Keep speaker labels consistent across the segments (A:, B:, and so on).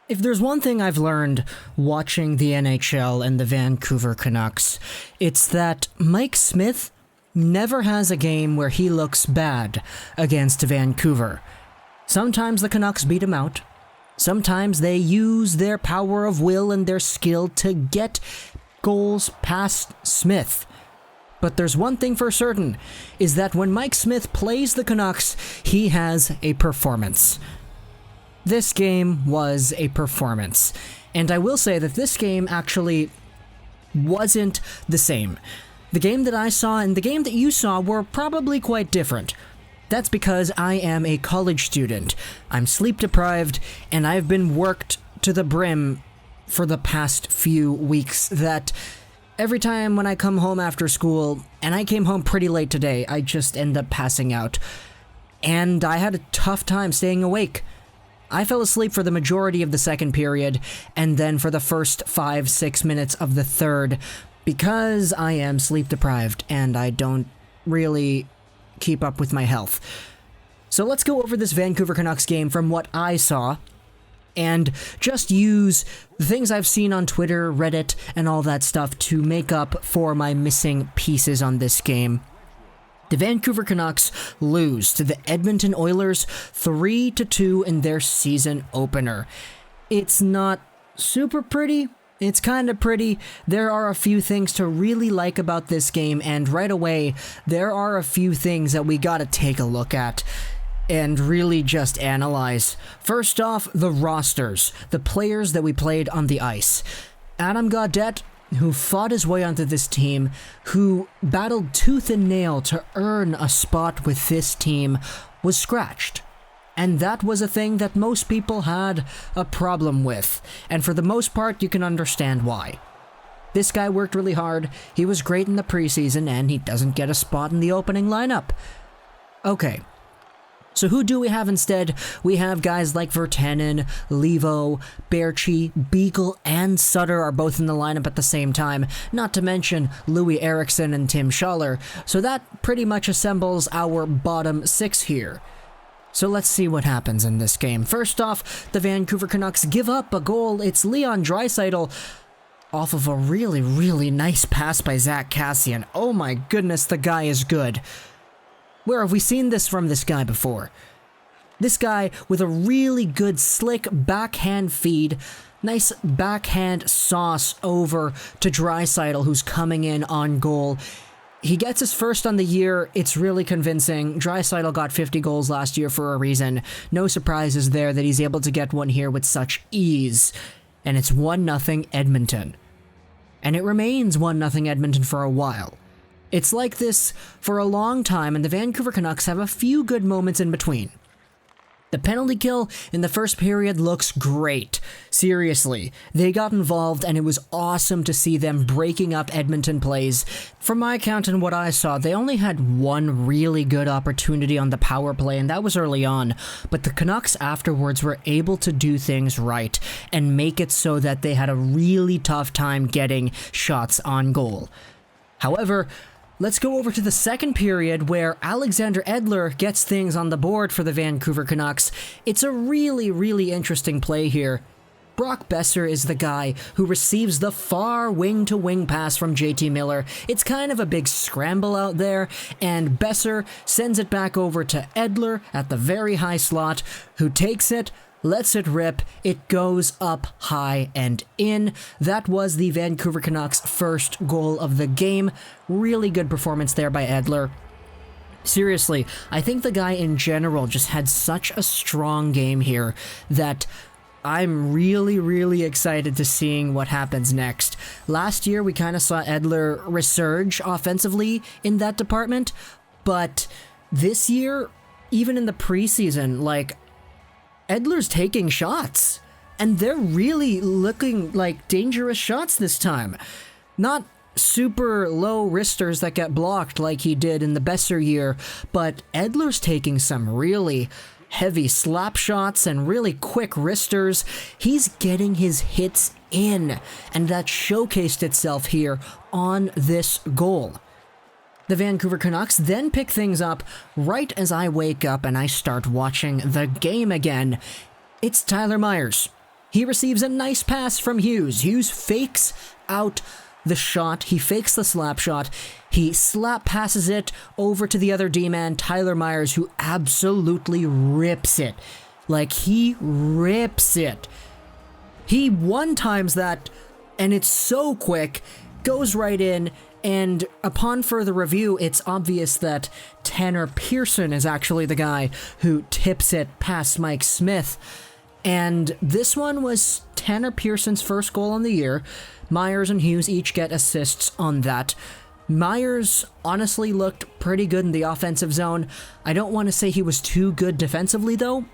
A: If there's one thing I've learned watching the NHL and the Vancouver Canucks, it's that Mike Smith never has a game where he looks bad against Vancouver. Sometimes the Canucks beat him out. Sometimes they use their power of will and their skill to get goals past Smith. But there's one thing for certain, is that when Mike Smith plays the Canucks, he has a performance. This game was a performance. And I will say that this game actually wasn't the same. The game that I saw and the game that you saw were probably quite different. That's because I am a college student. I'm sleep deprived, and I've been worked to the brim for the past few weeks that every time when I come home after school, and I came home pretty late today, I just end up passing out. And I had a tough time staying awake. I fell asleep for the majority of the second period, and then for the first 5-6 minutes of the third, because I am sleep deprived and I don't really keep up with my health. So let's go over this Vancouver Canucks game from what I saw, and just use the things I've seen on Twitter, Reddit, and all that stuff to make up for my missing pieces on this game. The Vancouver Canucks lose to the Edmonton Oilers 3-2 in their season opener. It's not super pretty. It's kind of pretty. There are a few things to really like about this game, and right away, there are a few things that we gotta take a look at and really just analyze. First off, the rosters, the players that we played on the ice. Adam Gaudette, who fought his way onto this team, who battled tooth and nail to earn a spot with this team, was scratched. And that was a thing that most people had a problem with, and for the most part, you can understand why. This guy worked really hard, he was great in the preseason, and he doesn't get a spot in the opening lineup. Okay. So who do we have instead? We have guys like Virtanen, Levo, Baertschi, Beagle, and Sutter are both in the lineup at the same time, not to mention Louis Eriksson and Tim Schaller, so that pretty much assembles our bottom six here. So let's see what happens in this game. First off, the Vancouver Canucks give up a goal. It's Leon Draisaitl off of a really, really nice pass by Zack Kassian. Oh my goodness, the guy is good. Where have we seen this from this guy before? This guy with a really good slick backhand feed, nice backhand sauce over to Draisaitl, who's coming in on goal. He gets his first on the year. It's really convincing. Draisaitl got 50 goals last year for a reason. No surprises there that he's able to get one here with such ease. And it's 1-0 Edmonton. And it remains 1-0 Edmonton for a while. It's like this for a long time, and the Vancouver Canucks have a few good moments in between. The penalty kill in the first period looks great. Seriously, they got involved, and it was awesome to see them breaking up Edmonton plays. From my count and what I saw, they only had one really good opportunity on the power play, and that was early on. But the Canucks afterwards were able to do things right and make it so that they had a really tough time getting shots on goal. However, let's go over to the second period where Alex Edler gets things on the board for the Vancouver Canucks. It's a really, really interesting play here. Brock Boeser is the guy who receives the far wing-to-wing pass from JT Miller. It's kind of a big scramble out there, and Boeser sends it back over to Edler at the very high slot, who takes it, lets it rip, it goes up high and in. That was the Vancouver Canucks' first goal of the game. Really good performance there by Edler. Seriously, I think the guy in general just had such a strong game here that I'm really, really excited to seeing what happens next. Last year, we kind of saw Edler resurge offensively in that department, but this year, even in the preseason, Edler's taking shots, and they're really looking like dangerous shots this time. Not super low wristers that get blocked like he did in the Boeser year, but Edler's taking some really heavy slap shots and really quick wristers. He's getting his hits in, and that showcased itself here on this goal. The Vancouver Canucks then pick things up right as I wake up and I start watching the game again. It's Tyler Myers. He receives a nice pass from Hughes. Hughes fakes out the shot. He fakes the slap shot. He slap passes it over to the other D-man, Tyler Myers, who absolutely rips it. Like, he rips it. He one-times that, and it's so quick, goes right in, and upon further review, it's obvious that Tanner Pearson is actually the guy who tips it past Mike Smith. And this one was Tanner Pearson's first goal on the year. Myers and Hughes each get assists on that. Myers honestly looked pretty good in the offensive zone. I don't want to say he was too good defensively, though.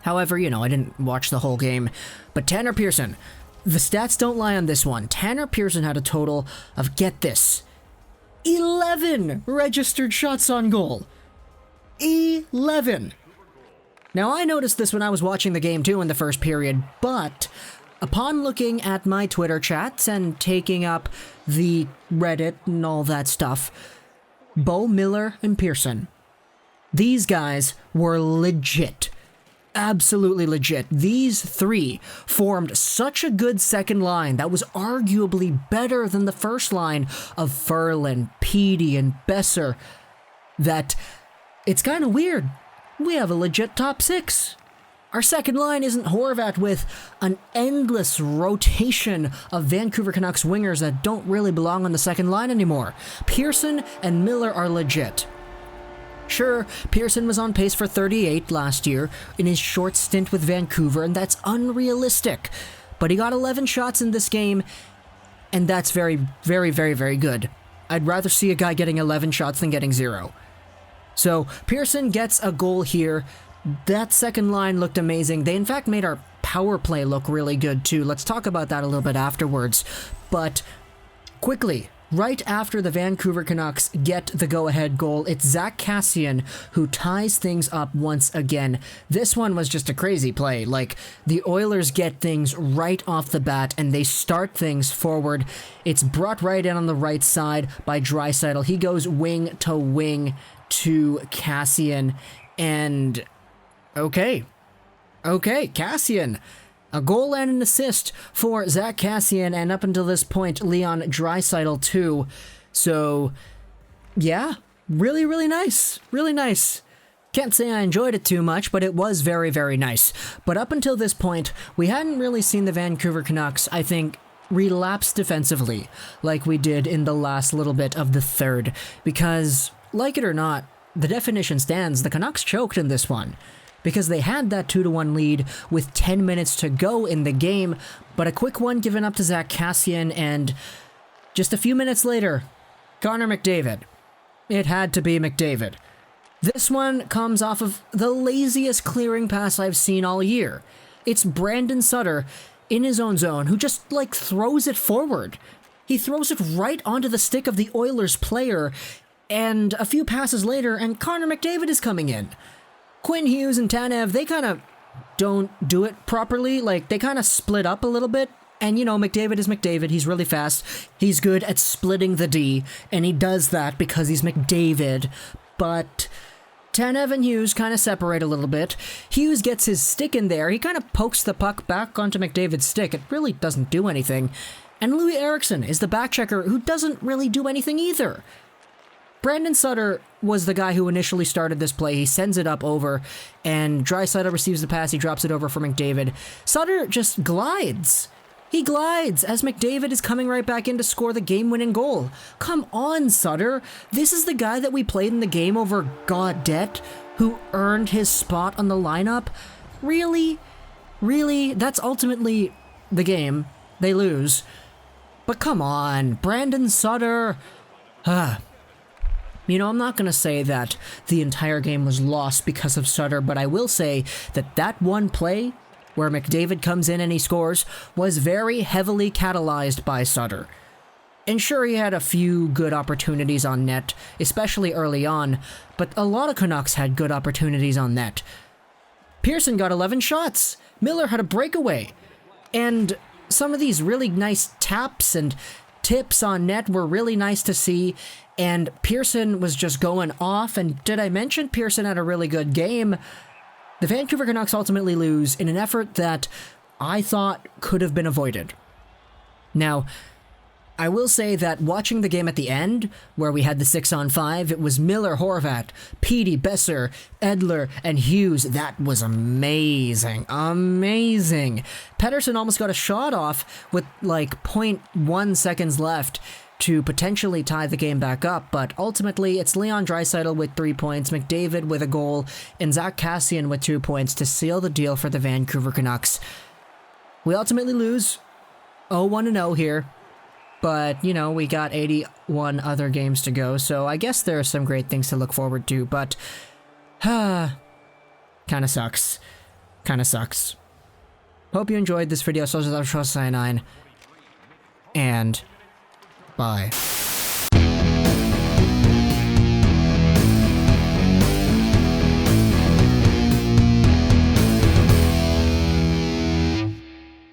A: However, I didn't watch the whole game. But Tanner Pearson, the stats don't lie on this one. Tanner Pearson had a total of, get this, 11 registered shots on goal. 11! Now, I noticed this when I was watching the game too in the first period, but upon looking at my Twitter chats and taking up the Reddit and all that stuff, Bo, Miller, and Pearson, these guys were legit. Absolutely legit. These three formed such a good second line that was arguably better than the first line of Ferland, Petey, and Boeser that it's kind of weird. We have a legit top six. Our second line isn't Horvat with an endless rotation of Vancouver Canucks wingers that don't really belong on the second line anymore. Pearson and Miller are legit. Sure, Pearson was on pace for 38 last year in his short stint with Vancouver, and that's unrealistic. But he got 11 shots in this game, and that's very, very, very, very good. I'd rather see a guy getting 11 shots than getting 0. So, Pearson gets a goal here. That second line looked amazing. They, in fact, made our power play look really good, too. Let's talk about that a little bit afterwards. But, quickly, right after the Vancouver Canucks get the go-ahead goal, it's Zack Kassian who ties things up once again. This one was just a crazy play. Like, the Oilers get things right off the bat, and they start things forward. It's brought right in on the right side by Draisaitl. He goes wing to wing to Kassian, and okay, Kassian. A goal and an assist for Zack Kassian, and up until this point, Leon Draisaitl too. So, yeah, really, really nice. Really nice. Can't say I enjoyed it too much, but it was very, very nice. But up until this point, we hadn't really seen the Vancouver Canucks, I think, relapse defensively like we did in the last little bit of the third. Because, like it or not, the definition stands, the Canucks choked in this one. Because they had that 2-1 lead with 10 minutes to go in the game, but a quick one given up to Zack Kassian, and just a few minutes later, Connor McDavid. It had to be McDavid. This one comes off of the laziest clearing pass I've seen all year. It's Brandon Sutter in his own zone who just, throws it forward. He throws it right onto the stick of the Oilers player, and a few passes later, and Connor McDavid is coming in. Quinn Hughes and Tanev, they kind of don't do it properly. They kind of split up a little bit. And, McDavid is McDavid. He's really fast. He's good at splitting the D. And he does that because he's McDavid. But Tanev and Hughes kind of separate a little bit. Hughes gets his stick in there. He kind of pokes the puck back onto McDavid's stick. It really doesn't do anything. And Louis Eriksson is the backchecker who doesn't really do anything either. Brandon Sutter was the guy who initially started this play. He sends it up over, and Draisaitl receives the pass. He drops it over for McDavid. Sutter just glides. He glides as McDavid is coming right back in to score the game-winning goal. Come on, Sutter. This is the guy that we played in the game over Gaudette, who earned his spot on the lineup. Really? Really? That's ultimately the game. They lose. But come on, Brandon Sutter. I'm not going to say that the entire game was lost because of Sutter, but I will say that that one play where McDavid comes in and he scores was very heavily catalyzed by Sutter. And sure, he had a few good opportunities on net, especially early on, but a lot of Canucks had good opportunities on net. Pearson got 11 shots. Miller had a breakaway. And some of these really nice taps and tips on net were really nice to see, and Pearson was just going off, and did I mention Pearson had a really good game? The Vancouver Canucks ultimately lose in an effort that I thought could have been avoided. Now, I will say that watching the game at the end, where we had the 6-on-5, it was Miller, Horvat, Petey, Boeser, Edler, and Hughes. That was amazing. Amazing. Pettersson almost got a shot off with like 0.1 seconds left to potentially tie the game back up, but ultimately it's Leon Draisaitl with 3 points, McDavid with a goal, and Zack Kassian with 2 points to seal the deal for the Vancouver Canucks. We ultimately lose 0-1-0 here. But, you know, we got 81 other games to go, so I guess there are some great things to look forward to, but... kinda sucks. Kinda sucks. Hope you enjoyed this video, and bye.